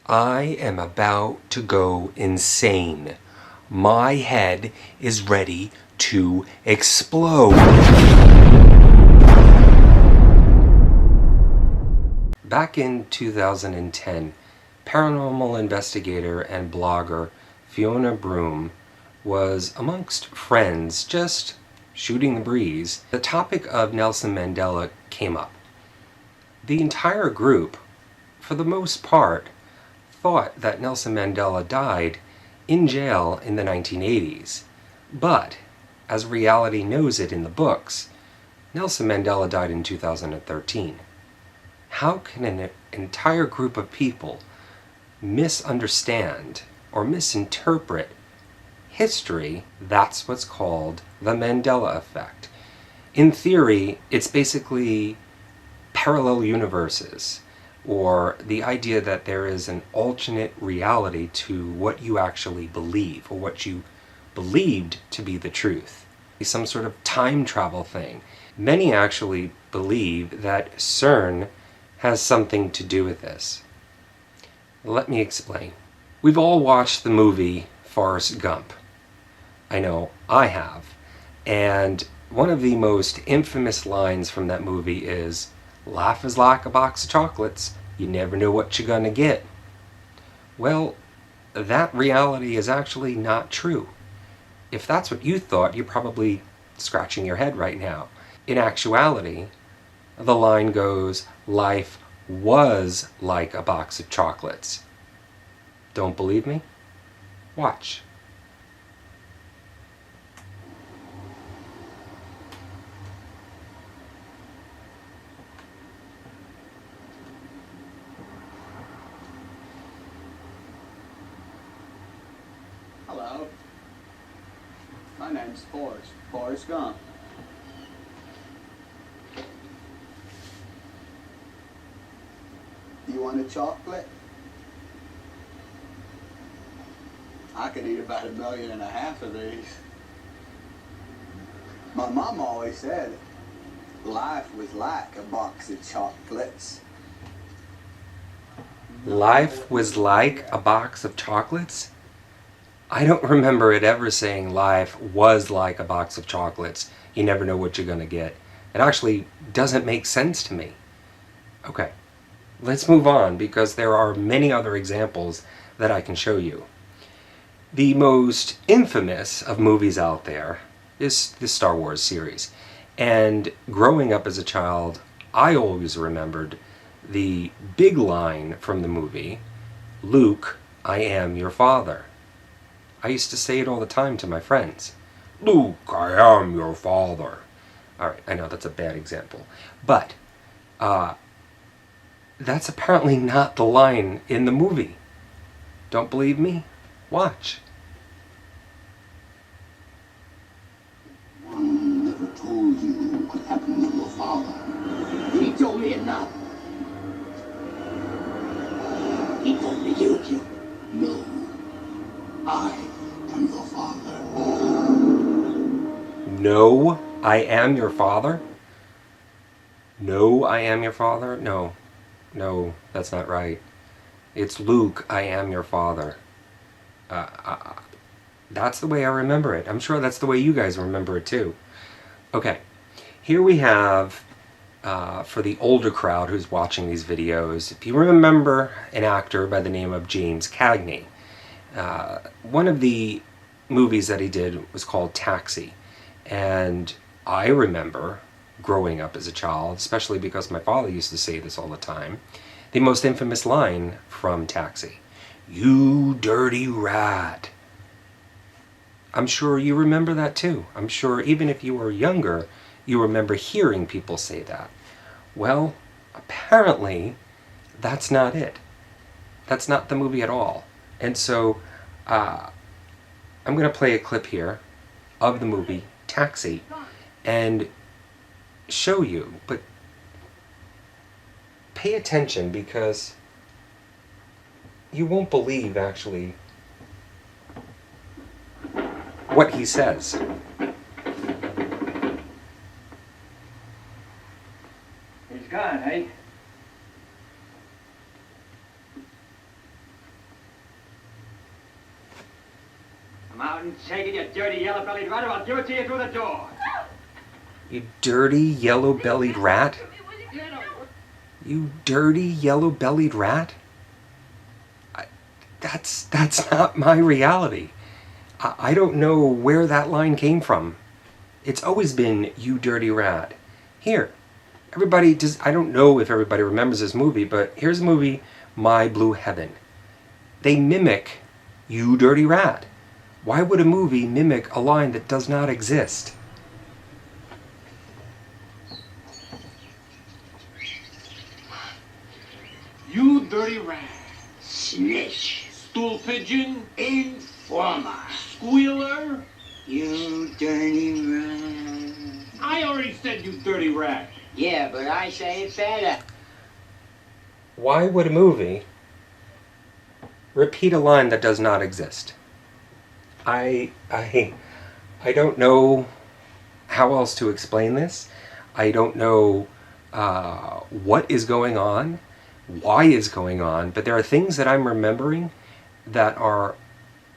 I am about to go insane. My head is ready to explode. Back in 2010, paranormal investigator and blogger Fiona Broom was amongst friends just shooting the breeze. The topic of Nelson Mandela came up. The entire group, for the most part, thought that Nelson Mandela died in jail in the 1980s. But, as reality knows it in the books, Nelson Mandela died in 2013. How can an entire group of people misunderstand or misinterpret history? That's what's called the Mandela effect. In theory, it's basically parallel universes, or the idea that there is an alternate reality to what you actually believe, or what you believed to be the truth. Some sort of time travel thing. Many actually believe that CERN has something to do with this. Let me explain. We've all watched the movie Forrest Gump. I know I have. And one of the most infamous lines from that movie is, "Life is like a box of chocolates. You never know what you're gonna get." Well, that reality is actually not true. If that's what you thought, you're probably scratching your head right now. In actuality, the line goes, "Life was like a box of chocolates." Don't believe me? Watch. Hello. My name's Forrest Gump. You want a chocolate? I could eat about 1.5 million of these. My mom always said life was like a box of chocolates. Life was like a box of chocolates? I don't remember it ever saying life was like a box of chocolates. You never know what you're gonna get. It actually doesn't make sense to me. Okay, let's move on because there are many other examples that I can show you. The most infamous of movies out there is the Star Wars series. And growing up as a child, I always remembered the big line from the movie, "Luke, I am your father." I used to say it all the time to my friends. "Luke, I am your father." Alright, I know that's a bad example. But, that's apparently not the line in the movie. Don't believe me? Watch. I never told you what happened to your father. He told me enough. He told me you killed him. No. I am your father. No, I am your father? No, I am your father? No, that's not right. It's Luke, I am your father. That's the way I remember it. I'm sure that's the way you guys remember it too. Okay, here we have, for the older crowd who's watching these videos, if you remember an actor by the name of James Cagney, one of the movies that he did was called Taxi. And I remember growing up as a child, especially because my father used to say this all the time, the most infamous line from Taxi, "You dirty rat." I'm sure you remember that too. I'm sure even if you were younger, you remember hearing people say that. Well, apparently, that's not it. That's not the movie at all. And so, I'm going to play a clip here of the movie Taxi and show you, but pay attention because you won't believe actually what he says. He's gone, eh? take it, you dirty yellow-bellied rat, or I'll give it to you through the door. You dirty yellow-bellied rat? You dirty yellow-bellied rat? That's not my reality. I don't know where that line came from. It's always been, you dirty rat. Here, everybody does. I don't know if everybody remembers this movie, but here's the movie, My Blue Heaven. They mimic, you dirty rat. Why would a movie mimic a line that does not exist? You dirty rat. Snitch. Stool pigeon. Informer. Squealer. You dirty rat. I already said you dirty rat. Yeah, but I say it better. Why would a movie repeat a line that does not exist? I don't know how else to explain this. I don't know what is going on, why is going on, but there are things that I'm remembering that are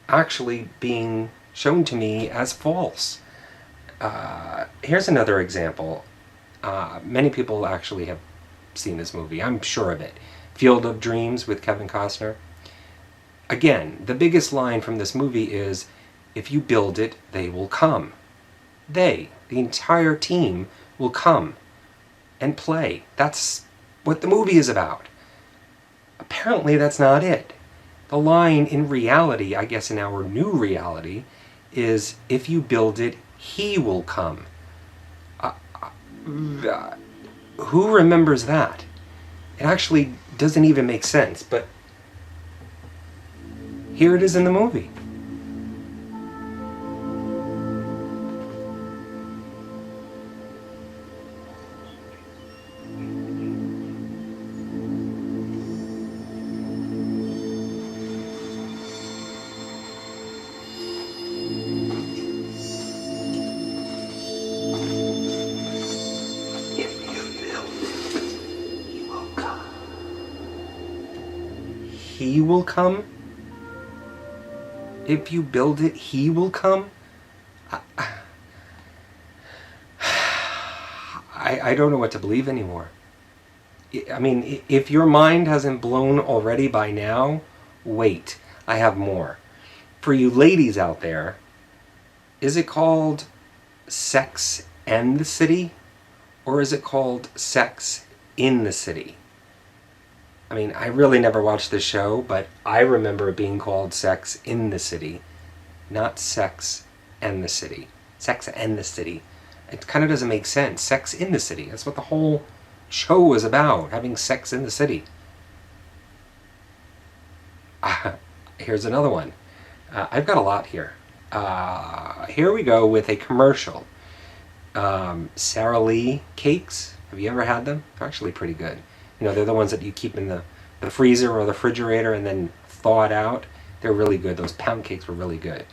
actually being shown to me as false. Here's another example. Many people actually have seen this movie, I'm sure of it. Field of Dreams with Kevin Costner. Again, the biggest line from this movie is, if you build it, they will come. They, the entire team, will come and play. That's what the movie is about. Apparently that's not it. The line in reality, I guess in our new reality, is, if you build it, he will come. Who remembers that? It actually doesn't even make sense, but here it is in the movie. If you build it, he will come. He will come? If you build it, he will come? I don't know what to believe anymore. I mean, if your mind hasn't blown already by now, wait, I have more. For you ladies out there, is it called Sex and the City? Or is it called Sex in the City? I mean, I really never watched this show, but I remember it being called Sex in the City, not Sex and the City. Sex and the City. It kind of doesn't make sense. Sex in the City. That's what the whole show was about, having sex in the city. Here's another one. I've got a lot here. Here we go with a commercial. Sara Lee cakes. Have you ever had them? They're actually pretty good. You know, they're the ones that you keep in the freezer or the refrigerator and then thaw it out. They're really good. Those pound cakes were really good.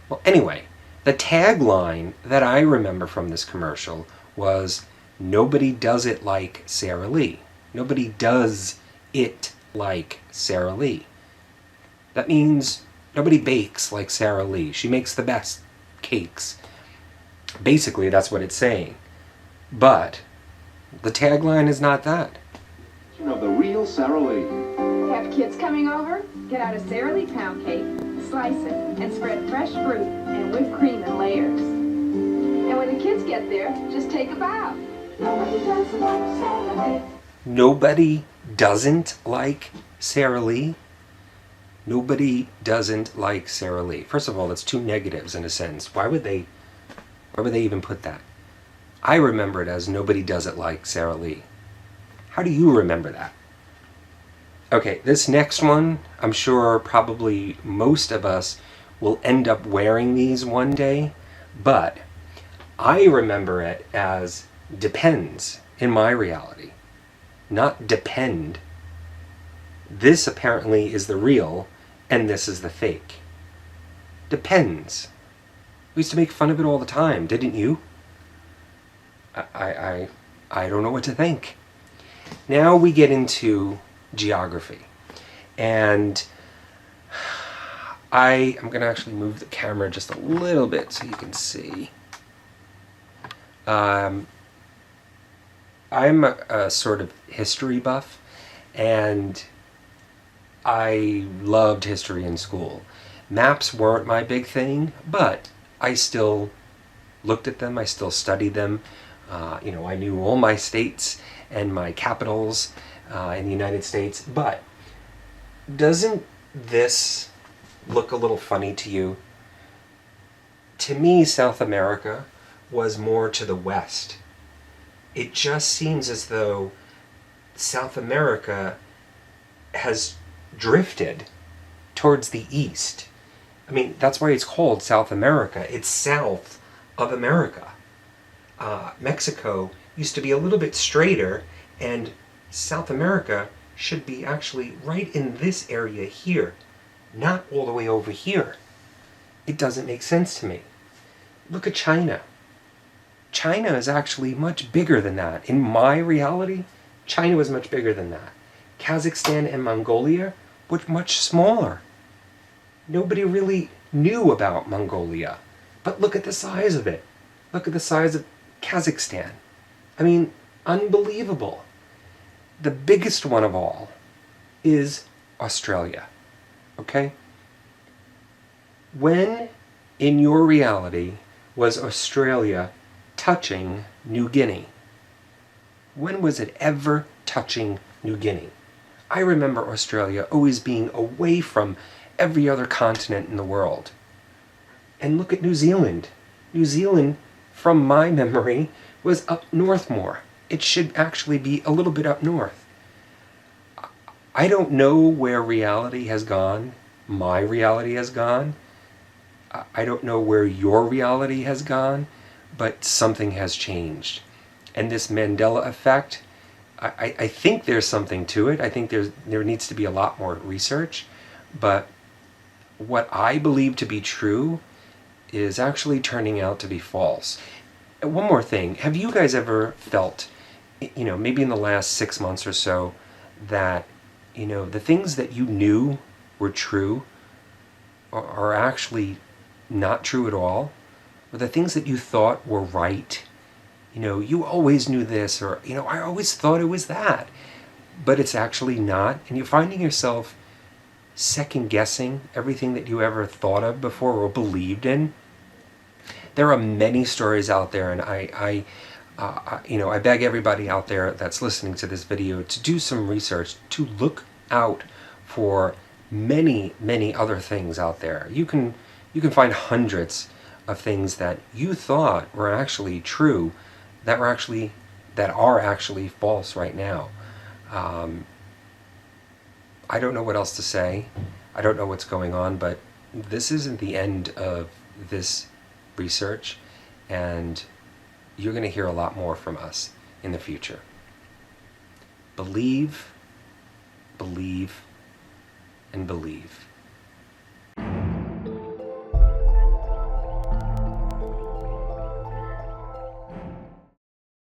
Well, anyway, the tagline that I remember from this commercial was, nobody does it like Sara Lee. Nobody does it like Sara Lee. That means nobody bakes like Sara Lee. She makes the best cakes. Basically, that's what it's saying. But the tagline is not that. Of the real Sara Lee. Have kids coming over? Get out a Sara Lee pound cake, slice it, and spread fresh fruit and whipped cream in layers. And when the kids get there, just take a bow. Nobody doesn't like Sara Lee. Nobody doesn't like Sara Lee? Nobody doesn't like Sara Lee. First of all, that's two negatives in a sentence. Why would they even put that? I remember it as, nobody does it like Sara Lee. How do you remember that? Okay, this next one, I'm sure probably most of us will end up wearing these one day, but I remember it as depends in my reality, not depend. This apparently is the real, and this is the fake. Depends. We used to make fun of it all the time, didn't you? I don't know what to think. Now we get into geography. And I'm going to actually move the camera just a little bit so you can see. I'm a sort of history buff, and I loved history in school. Maps weren't my big thing, but I still looked at them, I still studied them. I knew all my states and my capitals in the United States, but doesn't this look a little funny to you? To me, South America was more to the west. It just seems as though South America has drifted towards the east. I mean, that's why it's called South America. It's south of America. Mexico used to be a little bit straighter, and South America should be actually right in this area here, not all the way over here. It doesn't make sense to me. Look at China. China is actually much bigger than that. In my reality, China was much bigger than that. Kazakhstan and Mongolia were much smaller. Nobody really knew about Mongolia. But look at the size of it. Look at the size of Kazakhstan. I mean, unbelievable. The biggest one of all is Australia. Okay? When in your reality was Australia touching New Guinea? When was it ever touching New Guinea? I remember Australia always being away from every other continent in the world. And look at New Zealand. New Zealand, from my memory, was up north more. It should actually be a little bit up north. I don't know where reality has gone. My reality has gone. I don't know where your reality has gone, but something has changed. And this Mandela effect, I think there's something to it. I think there needs to be a lot more research. But what I believe to be true is actually turning out to be false. And one more thing. Have you guys ever felt, maybe in the last 6 months or so, that, the things that you knew were true are actually not true at all? Or the things that you thought were right, you always knew this, or, I always thought it was that, but it's actually not, and you're finding yourself second guessing everything that you ever thought of before or believed in. There are many stories out there, and I beg everybody out there that's listening to this video to do some research, to look out for many, many other things out there. You can find hundreds of things that you thought were actually true that are actually false right now. I don't know what else to say. I don't know what's going on, but this isn't the end of this research, and you're going to hear a lot more from us in the future. Believe, believe, and believe.